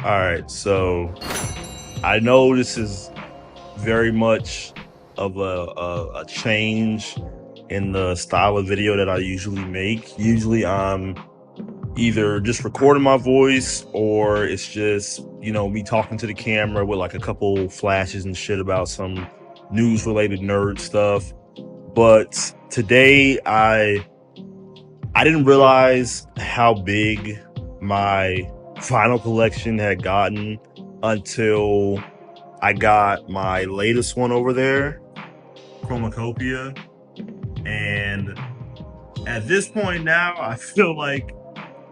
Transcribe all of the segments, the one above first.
All right, so I know this is very much of a change in the style of video that I usually make. Usually, I'm either just recording my voice or it's just me talking to the camera with like a couple flashes and shit about some news related nerd stuff. But today, I didn't realize how big my vinyl collection had gotten until I got my latest one over there, Chromacopia. And at this point now, I feel like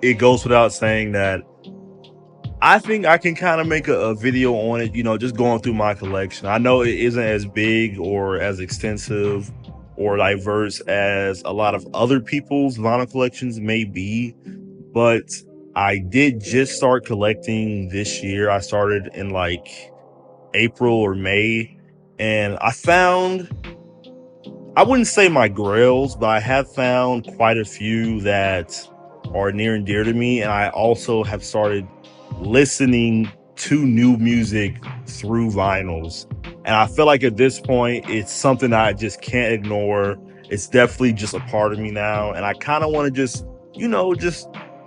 it goes without saying that I think I can kind of make a video on it, just going through my collection. I know it isn't as big or as extensive or diverse as a lot of other people's vinyl collections may be, but I did just start collecting this year. I started in like April or May, and I wouldn't say my grails, but I have found quite a few that are near and dear to me. And I also have started listening to new music through vinyls. And I feel like at this point, it's something I just can't ignore. It's definitely just a part of me now. And I kind of want to just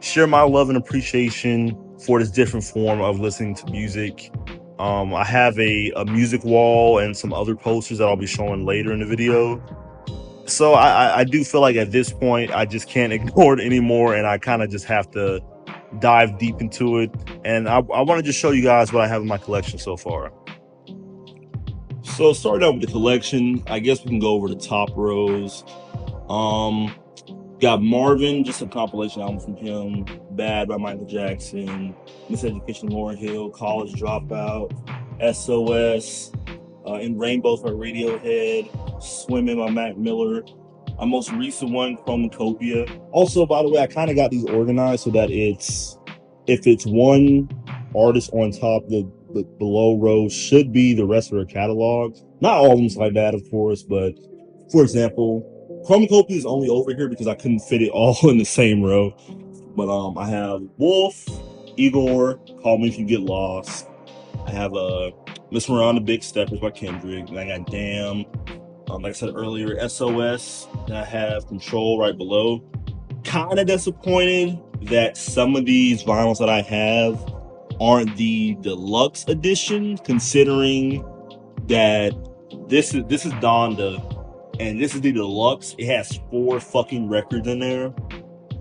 share my love and appreciation for this different form of listening to music. I have a music wall and some other posters that I'll be showing later in the video. So I do feel like at this point I just can't ignore it anymore, and I kind of just have to dive deep into it. And I want to just show you guys what I have in my collection so far. So starting out with the collection, I guess we can go over the top rows. Got Marvin, just a compilation album from him. Bad by Michael Jackson. Miseducation, Lauryn Hill. College Dropout. SOS. In Rainbows by Radiohead. Swimming by Mac Miller. Our most recent one, Chromacopia. Also, by the way, I kind of got these organized so that if it's one artist on top, the below row should be the rest of their catalog. Not all of them's like that, of course, but for example, Chromacopia is only over here because I couldn't fit it all in the same row. But I have Wolf, Igor, Call Me If You Get Lost. I have Miss Miranda, Big Steppers by Kendrick. And I got Damn. Like I said earlier, SOS. And I have Control right below. Kind of disappointed that some of these vinyls that I have aren't the deluxe edition, considering that this is Donda and this is the deluxe. It has 4 fucking records in there,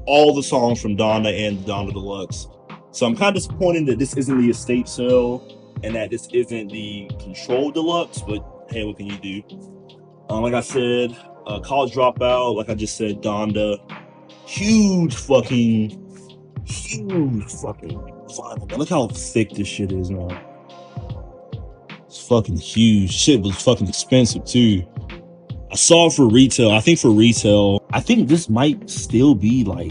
all the songs from Donda and Donda Deluxe. So I'm kind of disappointed that this isn't the estate sale and that this isn't the Control Deluxe, but hey, what can you do? Like I said, College Dropout, like I just said, Donda. Huge fucking vinyl. Man, look how thick this shit is now. It's fucking huge. Shit was fucking expensive too. I saw it for retail. I think this might still be like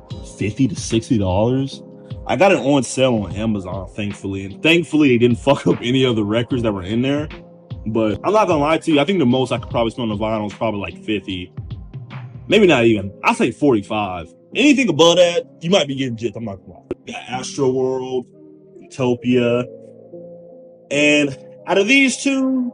$50 to $60. I got it on sale on Amazon, thankfully. And thankfully they didn't fuck up any of the records that were in there. But I'm not gonna lie to you, I think the most I could probably spend on the vinyl is probably like 50. Maybe not even. I'll say 45. Anything above that, you might be getting jipped. I'm not gonna lie. Got Astro World, Utopia. And out of these two,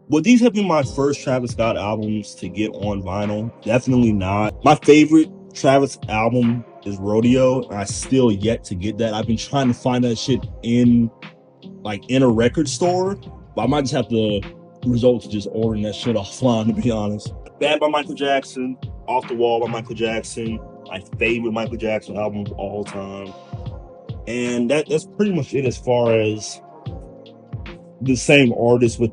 would these have been my first Travis Scott albums to get on vinyl? Definitely not. My favorite Travis album is Rodeo, and I still yet to get that. I've been trying to find that shit in a record store, but I might just have to resort to just ordering that shit offline, to be honest. Bad by Michael Jackson, Off the Wall by Michael Jackson, my favorite Michael Jackson album of all time. And that's pretty much it as far as the same artist with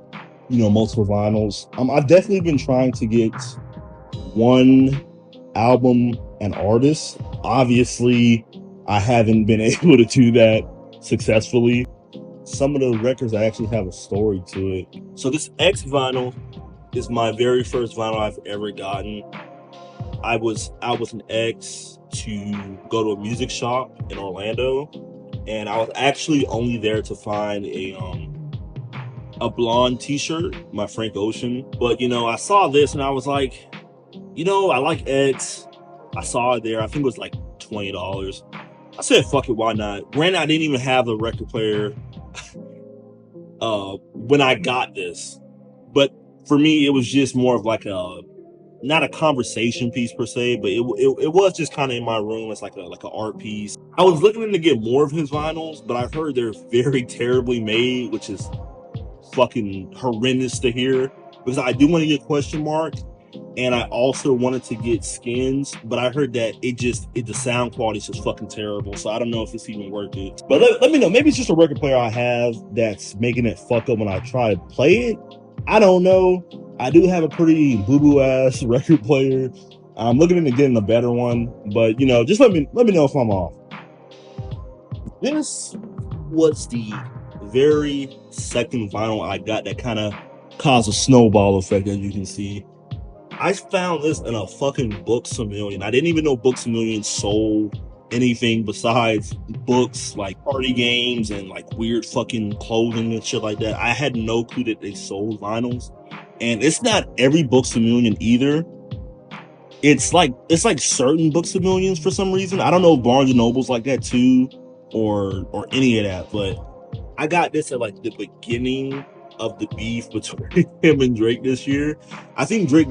multiple vinyls. I've definitely been trying to get one album and artist. Obviously, I haven't been able to do that successfully. Some of the records I actually have a story to it. So this X vinyl is my very first vinyl I've ever gotten. I was out with an ex to go to a music shop in Orlando, and I was actually only there to find a blonde t-shirt, my Frank Ocean. But I saw this and I was like, I like X. I saw it there. I think it was like $20. I said, fuck it, why not? Granted, I didn't even have the record player when I got this, but for me, it was just more of like a not a conversation piece per se, but it was just kind of in my room as like an art piece. I was looking to get more of his vinyls, but I've heard they're very terribly made, which is fucking horrendous to hear. Because I do want to get Question Mark, and I also wanted to get Skins, but I heard that the sound quality is just fucking terrible. So I don't know if it's even worth it. But let me know. Maybe it's just a record player I have that's making it fuck up when I try to play it. I don't know. I do have a pretty boo-boo ass record player. I'm looking into getting a better one, but you know, just let me know if I'm off. This was the very second vinyl I got that kind of caused a snowball effect, as you can see. I found this in a fucking Books A Million. I didn't even know Books A Million sold anything besides books, like party games and like weird fucking clothing and shit like that. I had no clue that they sold vinyls. And it's not every Books A Million either. It's like certain Books A Millions for some reason. I don't know if Barnes and Noble's like that too, or any of that, but I got this at like the beginning of the beef between him and Drake this year. I think Drake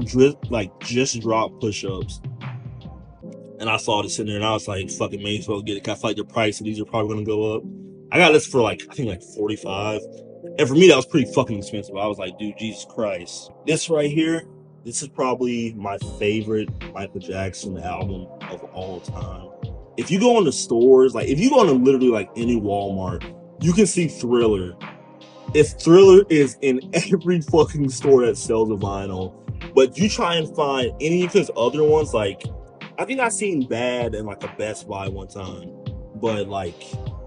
just dropped Push Ups, and I saw this in there, and I was like, "Fucking may as well get it." I feel like the price of these are probably gonna go up. I got this for like I think like 45, and for me that was pretty fucking expensive. I was like, "Dude, Jesus Christ!" This right here, this is probably my favorite Michael Jackson album of all time. If you go into stores, like if you go into literally like any Walmart, you can see Thriller. If Thriller is in every fucking store that sells a vinyl, but you try and find any of his other ones, like I think I seen Bad in like a Best Buy one time, but like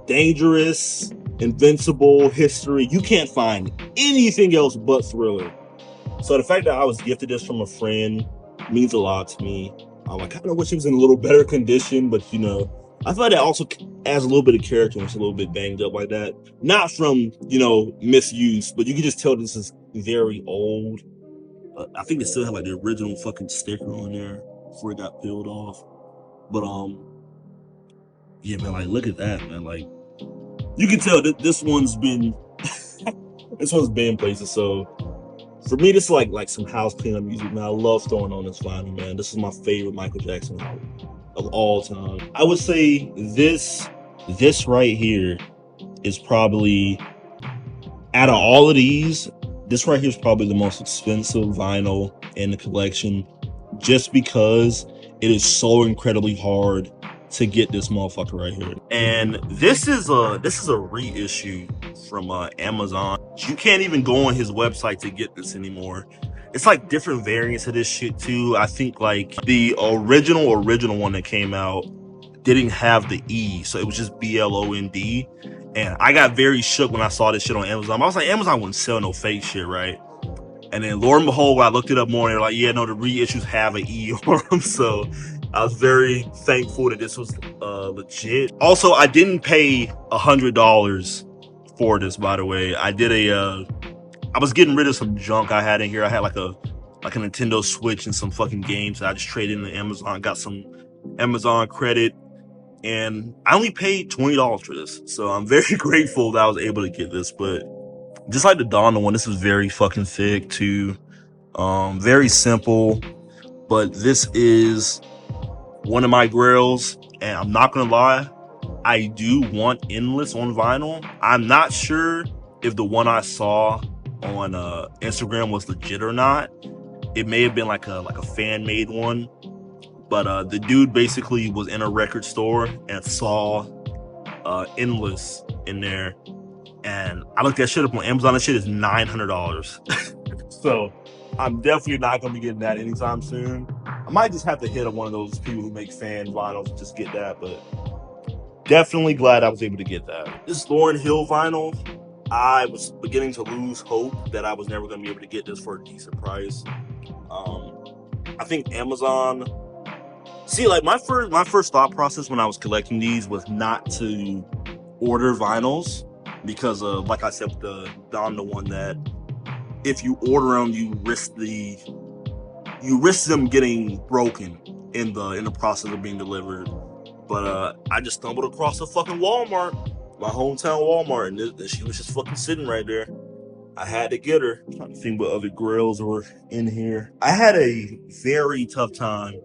Dangerous, Invincible, History, you can't find anything else but Thriller. So the fact that I was gifted this from a friend means a lot to me. I kind of wish it was in a little better condition, but you know, I feel like that also adds a little bit of character when it's a little bit banged up like that. Not from, you know, misuse, but you can just tell this is very old. I think they still have like the original fucking sticker on there before it got peeled off. But yeah, man, like look at that, man. Like you can tell that this one's been this one's been places. So for me, this is like some house cleanup music, man. I love throwing on this vinyl, man. This is my favorite Michael Jackson album of all time. I would say this right here is probably, out of all of these, this right here is probably the most expensive vinyl in the collection, just because it is so incredibly hard to get this motherfucker right here. And this is a reissue from Amazon. You can't even go on his website to get this anymore. It's like different variants of this shit too. I think like the original one that came out didn't have the E, so it was just BLOND. And I got very shook when I saw this shit on Amazon. I was like, Amazon wouldn't sell no fake shit, right? And then lo and behold, when I looked it up more, and they're like, yeah, no, the reissues have an E on them. So I was very thankful that this was legit. Also, I didn't pay $100 for this, by the way. I did I was getting rid of some junk I had in here. I had like a Nintendo Switch and some fucking games that I just traded into Amazon, got some Amazon credit, and I only paid $20 for this. So I'm very grateful that I was able to get this. But just like the Donda one, this is very fucking thick too. Very simple, but this is one of my grails, and I'm not gonna lie, I do want Endless on vinyl. I'm not sure if the one I saw on Instagram was legit or not. It may have been like a fan made one, but the dude basically was in a record store and saw Endless in there, and I looked that shit up on Amazon. That shit is $900. So I'm definitely not gonna be getting that anytime soon. I might just have to hit up one of those people who make fan vinyls to just get that, but definitely glad I was able to get that. This Lauryn Hill vinyl, I was beginning to lose hope that I was never going to be able to get this for a decent price. I think Amazon. See, like my first thought process when I was collecting these was not to order vinyls, because like I said with the Donda one, that if you order them, you risk them getting broken in the process of being delivered. But I just stumbled across a fucking Walmart, my hometown Walmart, and she was just fucking sitting right there. I had to get her. I'm trying to think what other grills were in here. I had a very tough time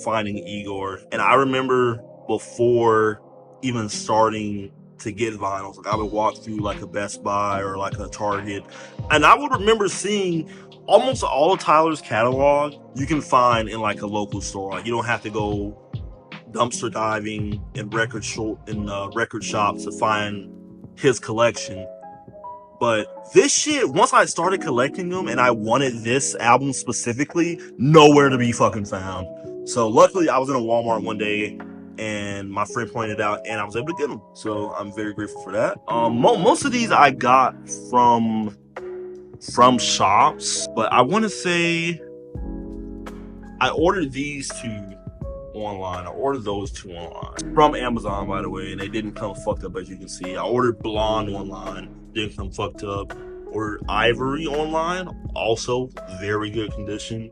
finding Igor, and I remember before even starting to get vinyls, like I would walk through like a Best Buy or like a Target, and I would remember seeing almost all of Tyler's catalog you can find in like a local store. Like you don't have to go dumpster diving in record shops to find his collection. But this shit, once I started collecting them and I wanted this album specifically, nowhere to be fucking found. So luckily I was in a Walmart one day and my friend pointed out and I was able to get them. So I'm very grateful for that. Most of these I got from shops, but I want to say I ordered these two online. I ordered those two online from Amazon, by the way, and they didn't come fucked up, as you can see. I ordered Blonde online, didn't come fucked up. Ordered Ivory online, also very good condition.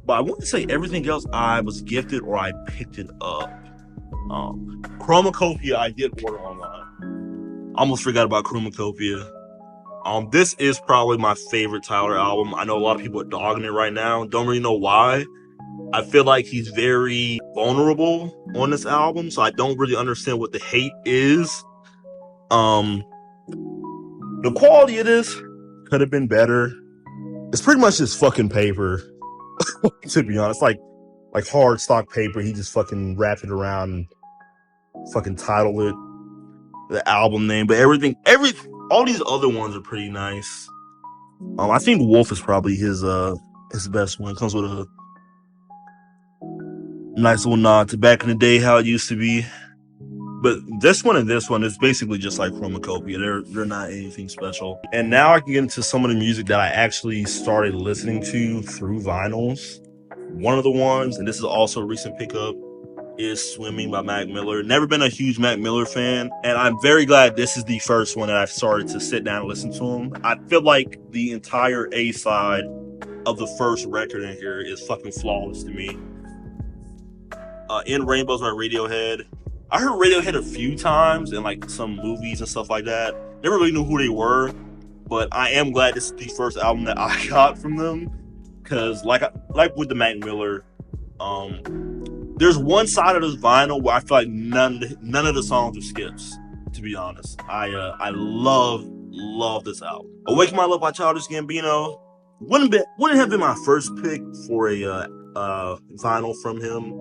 But I want to say everything else I was gifted or I picked it up. Chromacopia I did order online. Almost forgot about Chromacopia. This is probably my favorite Tyler album. I know a lot of people are dogging it right now. Don't really know why. I feel like he's very vulnerable on this album, so I don't really understand what the hate is. The quality of this could have been better. It's pretty much just fucking paper, to be honest. Like hard stock paper. He just fucking wrapped it around and fucking titled it the album name. But all these other ones are pretty nice. I think Wolf is probably his best one. It comes with a nice little nod to back in the day how it used to be. But this one and this one is basically just like Chromacopia. They're not anything special. And now I can get into some of the music that I actually started listening to through vinyls. One of the ones, and this is also a recent pickup, is Swimming by Mac Miller. Never been a huge Mac Miller fan, and I'm very glad this is the first one that I've started to sit down and listen to him. I feel like the entire A side of the first record in here is fucking flawless to me. In Rainbows by Radiohead. I heard Radiohead a few times in like some movies and stuff like that. Never really knew who they were, but I am glad this is the first album that I got from them. Cause like with the Mac Miller, there's one side of this vinyl where I feel like none of the songs are skips. To be honest, I love this album. Awaken My Love by Childish Gambino wouldn't have been my first pick for a vinyl from him,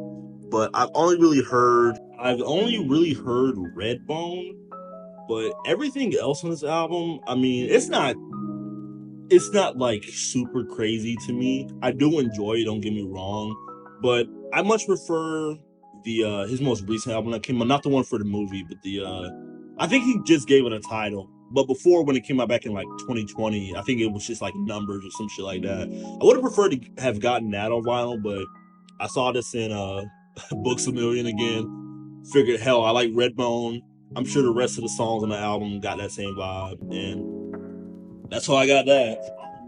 but I've only really heard Redbone. But everything else on this album, I mean, it's not like super crazy to me. I do enjoy it, don't get me wrong, but I much prefer the his most recent album that came out, not the one for the movie, but I think he just gave it a title. But before, when it came out back in like 2020, I think it was just like Numbers or some shit like that. I would have preferred to have gotten that on vinyl, but I saw this in Books A Million again. Figured, hell, I like Redbone. I'm sure the rest of the songs on the album got that same vibe, and that's how I got that.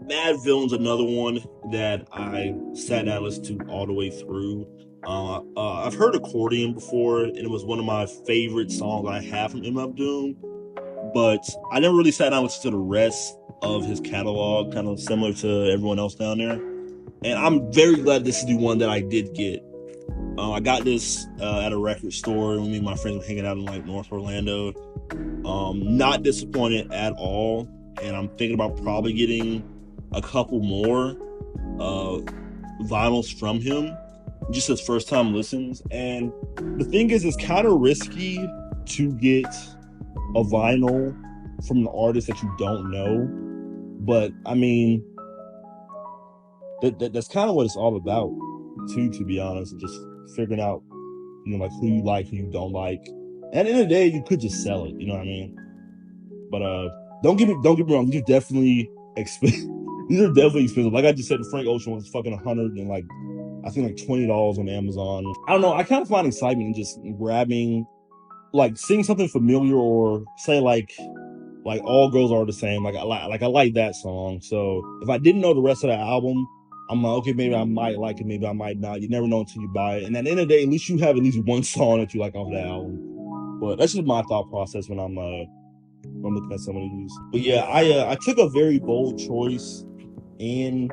Mad Villain's another one that I sat down and listened to all the way through. I've heard Accordion before, and it was one of my favorite songs I have from M. Doom, but I never really sat down and listened to the rest of his catalog, kind of similar to everyone else down there. And I'm very glad this is the one that I did get. I got this at a record store when me and my friends were hanging out in like North Orlando. Not disappointed at all, and I'm thinking about probably getting a couple more vinyls from him, just as first time listens. And the thing is, it's kind of risky to get a vinyl from an artist that you don't know, but I mean, that's kind of what it's all about too, to be honest, and just figuring out, like who you like, who you don't like. And at the end of the day, you could just sell it, you know what I mean? But don't get me wrong, these are definitely expensive. These are definitely expensive. Like I just said, the Frank Ocean was fucking $100 and like I think like $20 on Amazon. I don't know. I kind of find excitement in just grabbing, like seeing something familiar, or say like All Girls Are the Same. Like I like that song. So if I didn't know the rest of the album, I'm like, okay, maybe I might like it, maybe I might not. You never know until you buy it. And at the end of the day, at least you have at least one song that you like off that album. But that's just my thought process when I'm looking at some of these. But yeah, I took a very bold choice in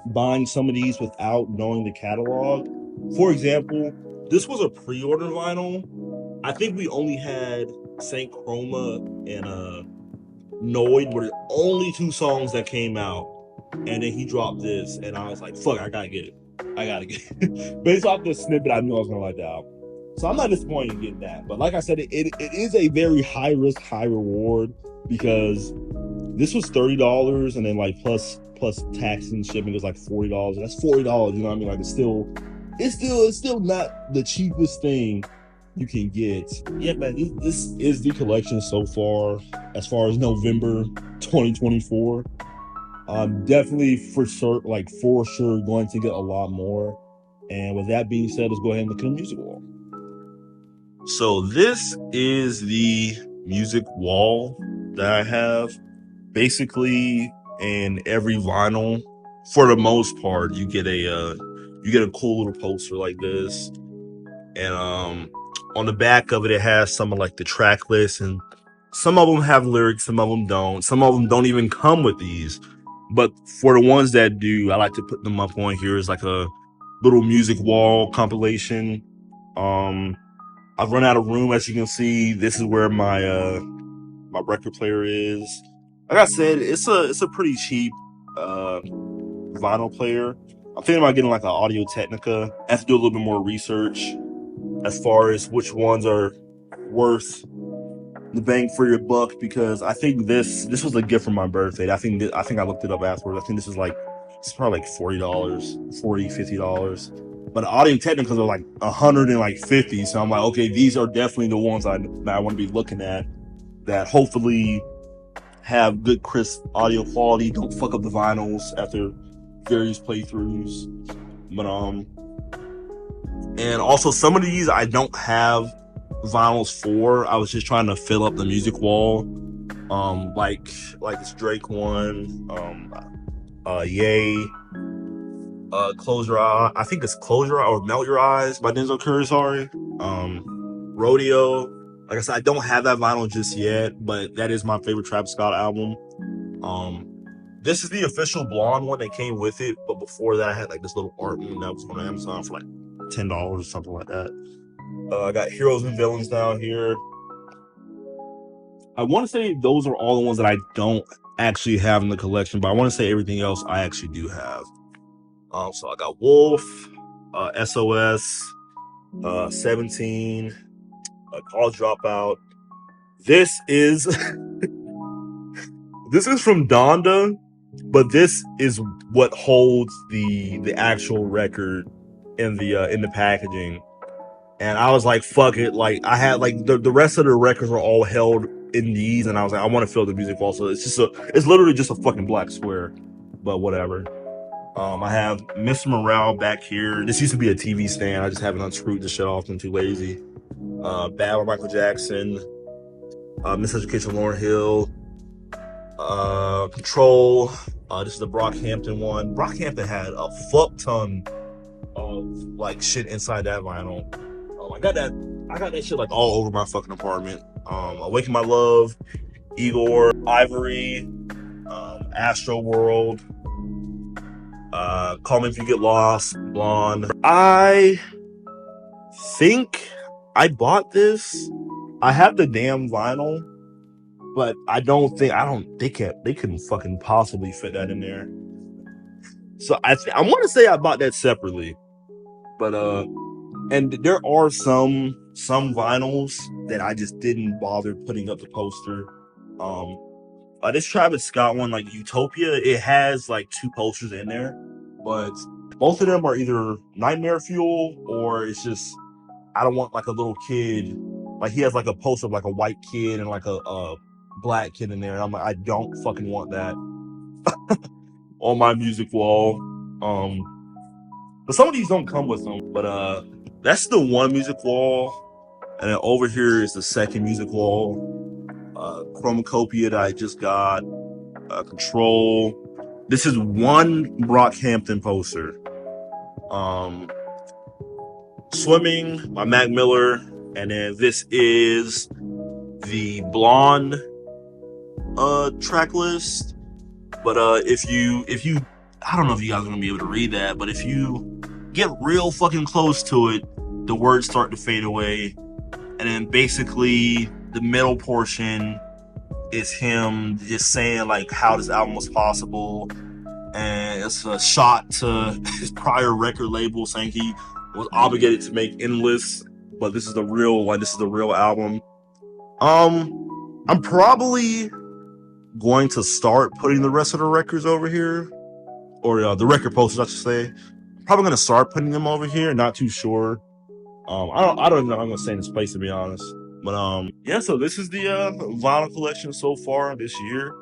buying some of these without knowing the catalog. For example, this was a pre-order vinyl. I think we only had Saint Chroma and Noid were the only two songs that came out. And then he dropped this, and I was like, fuck, I gotta get it. I gotta get it. Based off the snippet, I knew I was gonna like the album. So I'm not disappointed in getting that. But like I said, it is a very high risk, high reward, because this was $30, and then like plus tax and shipping was like $40. That's $40, you know what I mean? Like it's still not the cheapest thing you can get. Yeah, man, this is the collection so far as November 2024. I'm definitely for sure going to get a lot more. And with that being said, let's go ahead and look at the music wall. So this is the music wall that I have. Basically, in every vinyl, for the most part, you get a cool little poster like this, and on the back of it, it has some of like the track list, and some of them have lyrics, some of them don't. Some of them don't even come with these. But for the ones that do, I like to put them up on here as like a little music wall compilation. I've run out of room, as you can see. This is where my my record player is. Like I said, it's a pretty cheap vinyl player. I'm thinking about getting like an Audio Technica. I have to do a little bit more research as far as which ones are worth the bang for your buck, because I think this was a gift for my birthday. I think I looked it up afterwards. I think this is like, it's probably like $40, $50. But the Audio Technicas are like 150. So I'm like, okay, these are definitely the ones I want to be looking at, that hopefully have good crisp audio quality, don't fuck up the vinyls after various playthroughs. But and also some of these I don't have vinyls for. I was just trying to fill up the music wall. Like this Drake one, Yay, Close Your Eye. I think it's Close Your Eye or Melt Your Eyes by Denzel Curry, sorry. Rodeo. Like I said, I don't have that vinyl just yet, but that is my favorite Travis Scott album. This is the official blonde one that came with it, but before that I had like this little art one that was on Amazon for like $10 or something like that. I got Heroes and Villains down here. I want to say those are all the ones that I don't actually have in the collection, but I want to say everything else I actually do have. So I got Wolf, SOS, 17, College Dropout. This is this is from Donda, but this is what holds the actual record in the packaging. And I was like, fuck it. Like I had like the rest of the records were all held in these, and I was like, I want to fill the music wall. So it's literally just a fucking black square, but whatever. I have Mr. Morale back here. This used to be a TV stand. I just haven't unscrewed the shit off. I'm too lazy. Bad by Michael Jackson. Miseducation of Lauryn Hill. Control. This is the Brockhampton one. Brockhampton had a fuck ton of like shit inside that vinyl. I got that shit like all over my fucking apartment. Awaken My Love, Igor, Ivory, Astro World, Call Me If You Get Lost, Blonde. I think I bought this. I have the damn vinyl, but they couldn't fucking possibly fit that in there. So I want to say I bought that separately, but and there are some vinyls that I just didn't bother putting up the poster. This Travis Scott one, like Utopia, it has like 2 posters in there, but both of them are either Nightmare Fuel or it's just, I don't want like a little kid. Like he has like a poster of like a white kid and like a black kid in there. And I'm like, I don't fucking want that on my music wall. But some of these don't come with them. But that's the one music wall, and then over here is the second music wall. Chromacopia that I just got. Control. This is one Brockhampton poster. Swimming by Mac Miller, and then this is the Blonde track list. But if you I don't know if you guys are gonna be able to read that, but if you get real fucking close to it, the words start to fade away, and then basically the middle portion is him just saying like how this album was possible, and it's a shot to his prior record label saying he was obligated to make Endless, but this is the real album. I'm probably going to start putting the rest of the records over here, or the record posters, I should say. Probably gonna start putting them over here. Not too sure. I don't know. I'm gonna stay in this place, to be honest. But yeah. So this is the vinyl collection so far this year.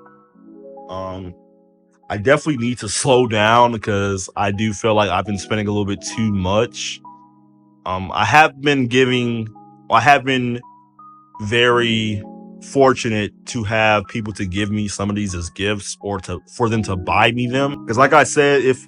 I definitely need to slow down because I do feel like I've been spending a little bit too much. I have been very fortunate to have people to give me some of these as gifts, or for them to buy me them. Because like I said, if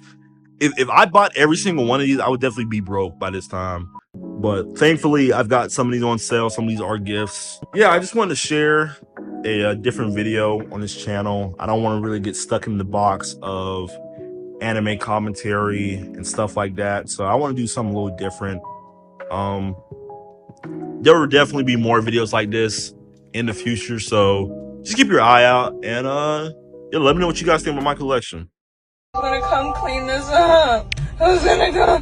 I bought every single one of these, I would definitely be broke by this time. But thankfully, I've got some of these on sale. Some of these are gifts. Yeah, I just wanted to share a different video on this channel. I don't want to really get stuck in the box of anime commentary and stuff like that. So I want to do something a little different. There will definitely be more videos like this in the future. So just keep your eye out, and yeah, let me know what you guys think about my collection. I'm gonna come clean this up. I was gonna go.